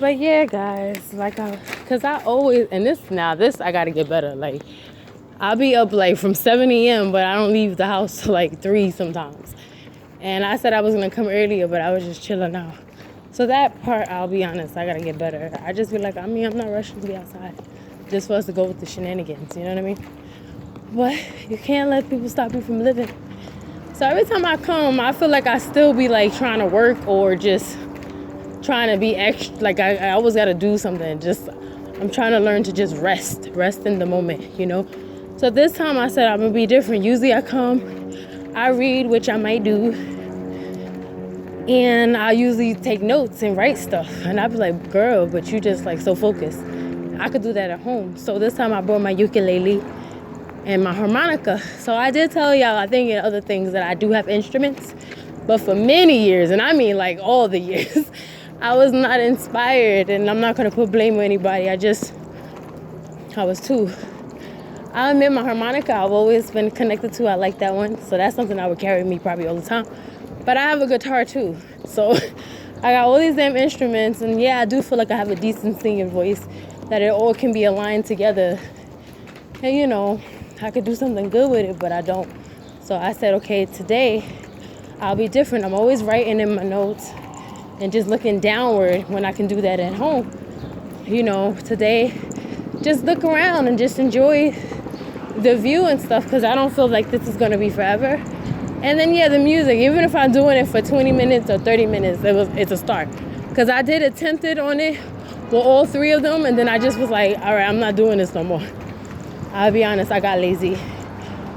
But yeah, guys, like, cause I always, and this I gotta get better. Like, I'll be up like from 7 a.m., but I don't leave the house till like 3 sometimes. And I said I was gonna come earlier, but I was just chilling out. So that part, I'll be honest, I gotta get better. I just be like, I'm not rushing to be outside just for us to go with the shenanigans, you know what I mean? But you can't let people stop you from living. So every time I come, I feel like I still be like trying to work or just trying to be extra. Like I always gotta do something. Just I'm trying to learn to just rest in the moment, you know. So this time I said I'm gonna be different. Usually I come, I read, which I might do, and I usually take notes and write stuff. And I'd be like, girl, but you just like so focused. I could do that at home. So this time I brought my ukulele and my harmonica. So I did tell y'all, I think, in other things, that I do have instruments. But for many years, and I mean like all the years, I was not inspired. And I'm not going to put blame on anybody. I was too. I admit my harmonica I've always been connected to. I like that one. So that's something that would carry me probably all the time. But I have a guitar too. So I got all these damn instruments. And yeah, I do feel like I have a decent singing voice, that it all can be aligned together. And you know, I could do something good with it, but I don't. So I said, okay, today I'll be different. I'm always writing in my notes and just looking downward when I can do that at home. You know, today, just look around and just enjoy the view and stuff, because I don't feel like this is going to be forever. And then, yeah, the music, even if I'm doing it for 20 minutes or 30 minutes, it's a start. Because I did attempt it on it with all 3 of them, and then I just was like, all right, I'm not doing this no more. I'll be honest, I got lazy.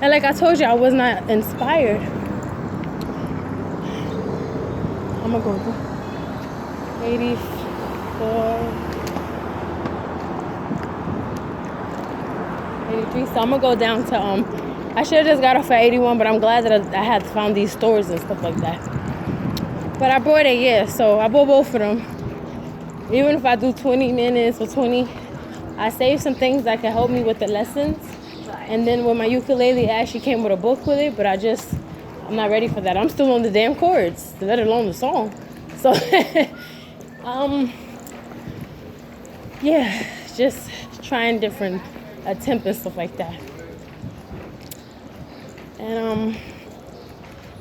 And like I told you, I was not inspired. I'm gonna go to 84, 83. So I'm gonna go down to, I should have just got off at 81, but I'm glad that I had found these stores and stuff like that. But I bought it, yeah, so I bought both of them. Even if I do 20 minutes or 20, I saved some things that can help me with the lessons. And then with my ukulele, it actually came with a book with it, but I'm not ready for that. I'm still on the damn chords, let alone the song. So, yeah, just trying different attempts and stuff like that. And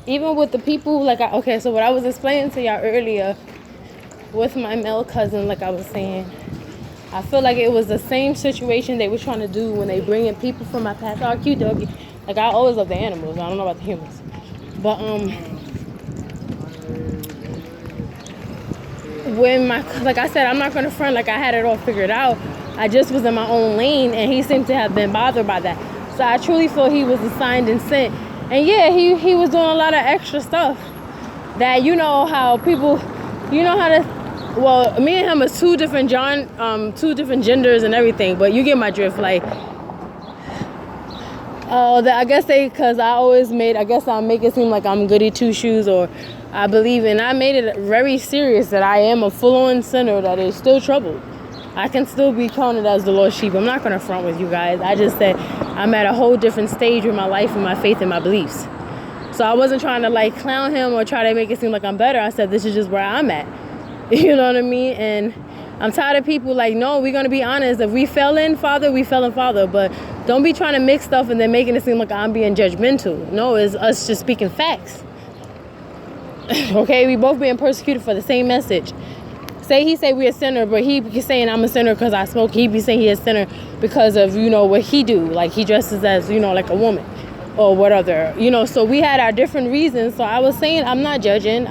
even with the people, like, okay, so what I was explaining to y'all earlier with my male cousin, like I was saying, I feel like it was the same situation they were trying to do when they bring in people from my past. Oh, cute doggy. Like, I always love the animals. I don't know about the humans. But, like I said, I'm not going to front like I had it all figured out. I just was in my own lane, and he seemed to have been bothered by that. So I truly feel he was assigned and sent. And yeah, he was doing a lot of extra stuff that, you know how people, you know how to, well, me and him is two different genders and everything, but you get my drift. Like, I guess because I guess I'll make it seem like I'm goody two shoes, or I believe in, I made it very serious that I am a full-on sinner that is still troubled. I can still be counted as the lost sheep. I'm not going to front with you guys. I just said I'm at a whole different stage with my life and my faith and my beliefs. So I wasn't trying to like clown him or try to make it seem like I'm better. I said, this is just where I'm at. You know what I mean? And I'm tired of people like, no, we're going to be honest. If we fell in Father, we fell in Father. But don't be trying to mix stuff and then making it seem like I'm being judgmental. No, it's us just speaking facts. Okay, we both being persecuted for the same message. He say we a sinner, but he be saying I'm a sinner because I smoke. He be saying he a sinner because of, you know, what he do. Like, he dresses as, you know, like a woman or what other, you know. So we had our different reasons. So I was saying I'm not judging.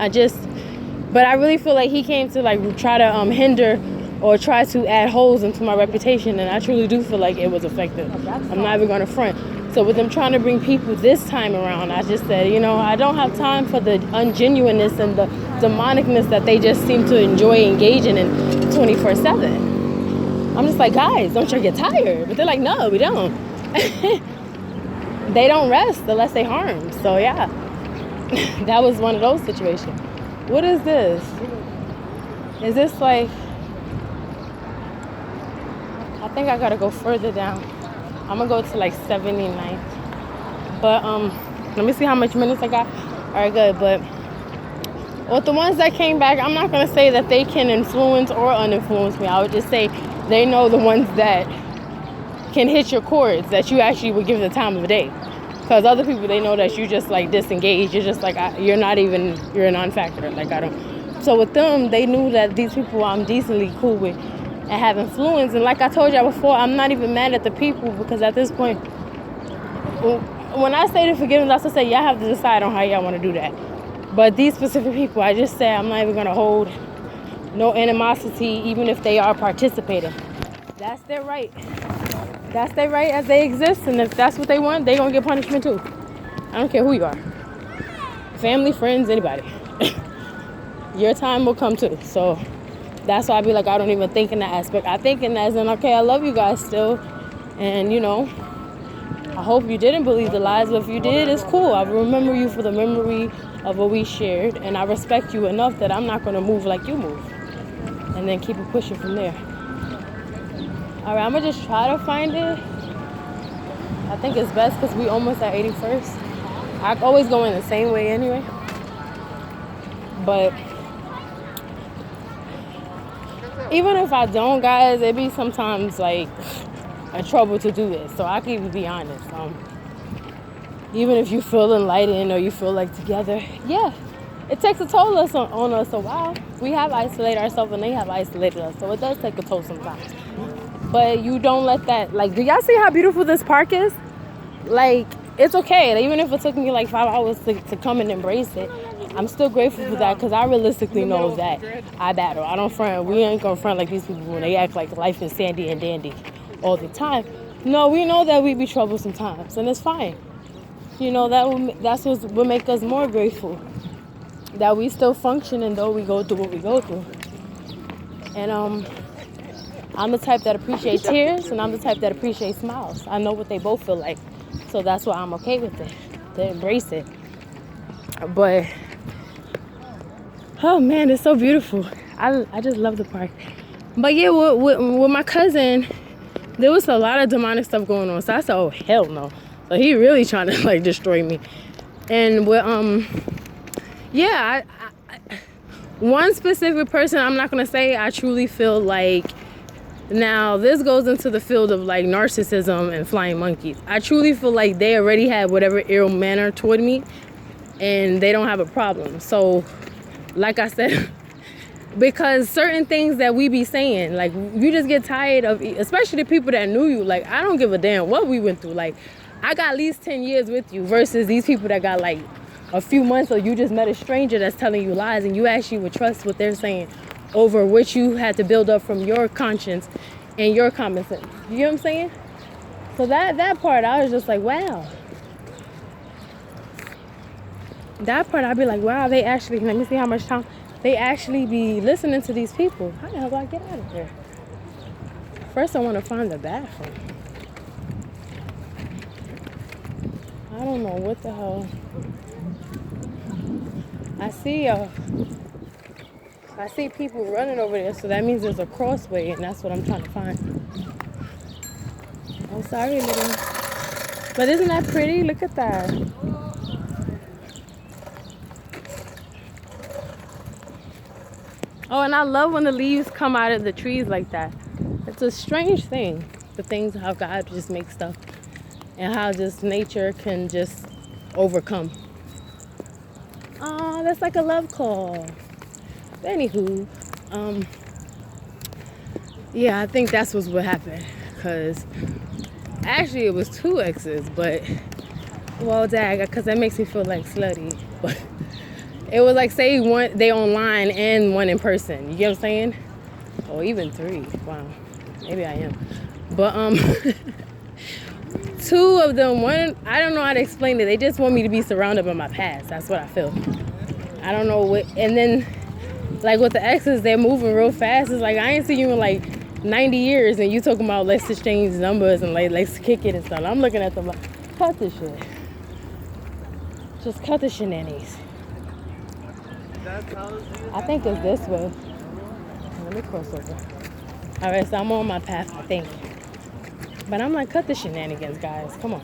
But I really feel like he came to like try to hinder or try to add holes into my reputation, and I truly do feel like it was effective. I'm not even going to front. So with them trying to bring people this time around, I just said, you know, I don't have time for the ungenuineness and the demonicness that they just seem to enjoy engaging in 24/7. I'm just like, guys, don't you get tired? But they're like, no, we don't. They don't rest unless they harm. So yeah, that was one of those situations. What is this? Is this like, I think I gotta go further down. I'm gonna go to like 79th. But let me see how much minutes I got. All right, good. But With the ones that came back, I'm not going to say that they can influence or uninfluence me. I would just say they know the ones that can hit your chords, that you actually would give the time of the day. Because other people, they know that you just like disengaged. You're just like, you're not even, you're a non-factor. Like, I don't. So with them, they knew that these people I'm decently cool with and have influence. And like I told y'all before, I'm not even mad at the people, because at this point, when I say to forgive them, that's to say y'all have to decide on how y'all want to do that. But these specific people, I just say I'm not even going to hold no animosity, even if they are participating. That's their right. That's their right as they exist. And if that's what they want, they're going to get punishment too. I don't care who you are. Family, friends, anybody. Your time will come too. So that's why I be like, I don't even think in that aspect. I think in as in, okay, I love you guys still. And, you know, I hope you didn't believe the lies, but if you did, it's cool. I remember you for the memory of what we shared, and I respect you enough that I'm not going to move like you move, and then keep it pushing from there. All right, I'm going to just try to find it. I think it's best because we almost at 81st. I always go in the same way anyway, but even if I don't, guys, it be sometimes like a trouble to do this, so I can even be honest. Even if you feel enlightened or you feel like together, yeah, it takes a toll on us a while. We have isolated ourselves and they have isolated us, so it does take a toll sometimes. But you don't let that, like, do y'all see how beautiful this park is? Like, it's okay. Even if it took me like 5 hours to come and embrace it, I'm still grateful for that, because I realistically know that I battle. I don't front. We ain't gonna front like these people when they act like life is sandy and dandy all the time. No, we know that we be troubled sometimes, and it's fine. You know, that's what will make us more grateful, that we still functioning though we go through what we go through. And I'm the type that appreciates tears, and I'm the type that appreciates smiles. I know what they both feel like, so that's why I'm okay with it, to embrace it. But oh man, it's so beautiful. I just love the park. But yeah, with my cousin, there was a lot of demonic stuff going on, so I said, oh hell no. So he really trying to like destroy me. And with yeah, one specific person, I'm not gonna say, I truly feel like, now this goes into the field of like narcissism and flying monkeys. I truly feel like they already had whatever ill manner toward me, and they don't have a problem. So like I said, because certain things that we be saying, like, you just get tired of, especially the people that knew you. Like, I don't give a damn what we went through. Like, I got at least 10 years with you versus these people that got like a few months, or you just met a stranger that's telling you lies, and you actually would trust what they're saying over what you had to build up from your conscience and your common sense. You know what I'm saying? So that part, I was just like, wow. That part, I'd be like, wow, they actually, let me see how much time they actually be listening to these people. How the hell do I get out of here? First, I want to find the bathroom. I don't know what the hell. I see people running over there, so that means there's a crossway, and that's what I'm trying to find. Oh, sorry, little. But isn't that pretty? Look at that. Oh, and I love when the leaves come out of the trees like that. It's a strange thing, the things how God just makes stuff, and how just nature can just overcome. Oh, that's like a love call. Anywho, yeah, I think that's what happened. Because actually it was 2 exes, but, well, dag, because that makes me feel like slutty. But it was like, say one, they online and one in person. You get what I'm saying? Or even 3. Wow. Maybe I am. But 2 of them, one, I don't know how to explain it. They just want me to be surrounded by my past. That's what I feel. I don't know what. And then, like, with the exes, they're moving real fast. It's like, I ain't seen you in like 90 years, and you talking about let's exchange numbers and like let's kick it and stuff. I'm looking at them like, cut this shit. Just cut the shenanigans. I think it's this way. Let me cross over. All right, so I'm on my path, I think. But I'm like, cut the shenanigans, guys. Come on.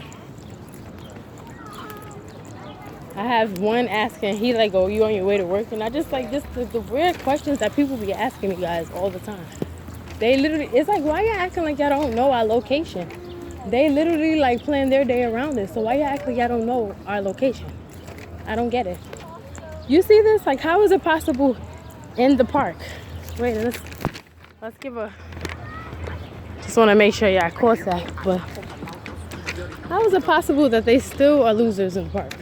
I have one asking, he like, oh, you on your way to work? And I just like, just the weird questions that people be asking me guys all the time. They literally, it's like, why you acting like y'all don't know our location? They literally like plan their day around it. So why you act like y'all don't know our location? I don't get it. You see this? Like, how is it possible in the park? Wait, let's give a, just want to make sure y'all caught that. But how is it possible that they still are losers in the park?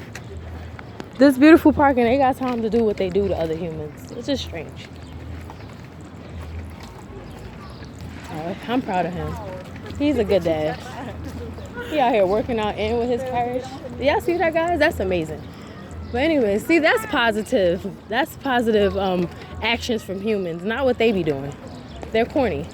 This beautiful park and they got time to do what they do to other humans. It's just strange. I'm proud of him. He's a good dad. He out here working out and with his carriage. Y'all see that, guys? That's amazing. But anyway, see, that's positive. That's positive actions from humans, not what they be doing. They're corny.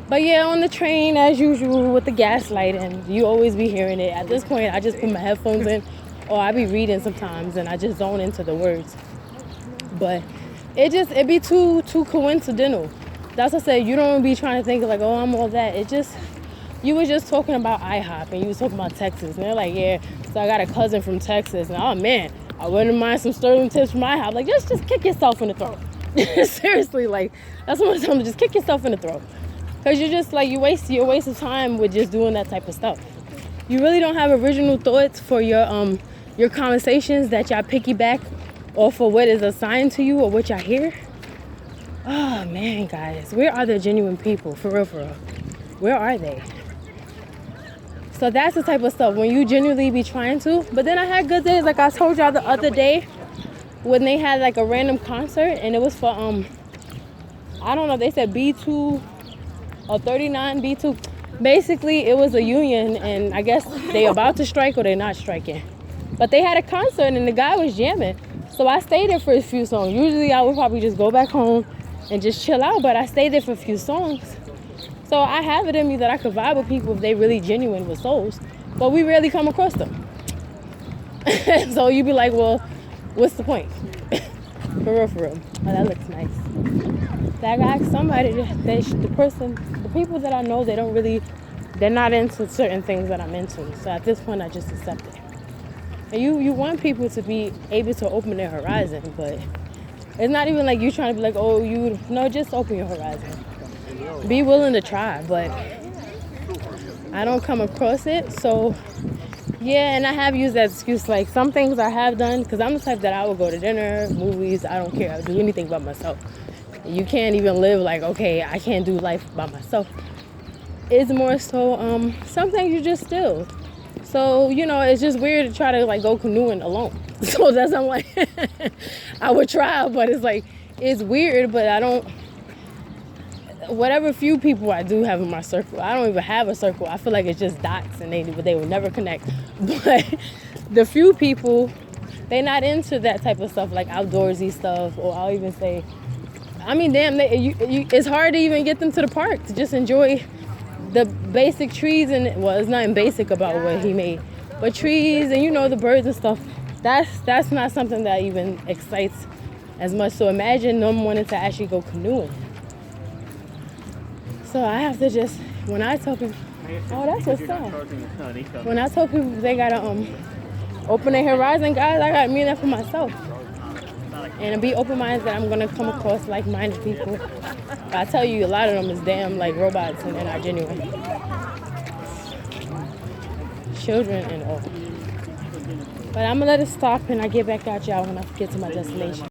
But yeah, on the train, as usual, with the gaslighting, you always be hearing it. At this point, I just put my headphones in, or I be reading sometimes, and I just zone into the words. But it be too coincidental. That's what I said. You don't be trying to think like, oh, I'm all that. It just, you was just talking about IHOP, and you was talking about Texas, and they're like, yeah, so I got a cousin from Texas, and oh man, I wouldn't mind some sterling tips from IHOP. Like, just kick yourself in the throat. Seriously, like, that's what I'm telling you. Just kick yourself in the throat. Because you're just like, you waste of time with just doing that type of stuff. You really don't have original thoughts for your conversations that y'all piggyback off of what is assigned to you or what y'all hear. Oh man, guys, where are the genuine people? For real, for real. Where are they? So that's the type of stuff when you genuinely be trying to. But then I had good days, like I told y'all the other day, when they had like a random concert and it was for I don't know, they said B2 or 39 B2. Basically, it was a union, and I guess they about to strike or they're not striking. But they had a concert and the guy was jamming. So I stayed there for a few songs. Usually I would probably just go back home and just chill out, but I stayed there for a few songs. So I have it in me that I could vibe with people if they really genuine with souls, but we rarely come across them. So you be like, well, what's the point? For real, for real. Oh, that looks nice. Like I asked somebody, the people that I know, they're not into certain things that I'm into. So at this point, I just accept it. And you want people to be able to open their horizon, but it's not even like you trying to be like, oh, just open your horizon. Be willing to try, but I don't come across it. So yeah, and I have used that excuse, like some things I have done, because I'm the type that I will go to dinner, movies, I don't care, I'll do anything by myself. You can't even live like, okay, I can't do life by myself. It's more so some things you just still. So, it's just weird to try to like go canoeing alone. So that's, I'm like, I would try, but it's like, it's weird, but I don't, whatever few people I do have in my circle, I don't even have a circle. I feel like it's just dots and they will never connect. But the few people, they not into that type of stuff, like outdoorsy stuff, or I'll even say, I mean, damn, it's hard to even get them to the park to just enjoy the basic trees. And well, it's nothing basic about what he made, but trees and the birds and stuff. That's not something that even excites as much. So imagine them wanting to actually go canoeing. So I have to just, when I tell people, oh, that's what's up. When I tell people they gotta open their horizon, guys, I gotta mean that for myself. And be open-minded that I'm gonna come across like-minded people. But I tell you, a lot of them is damn like robots and they're not genuine. Children and all. But I'm gonna let it stop and I get back at y'all when I get to my destination.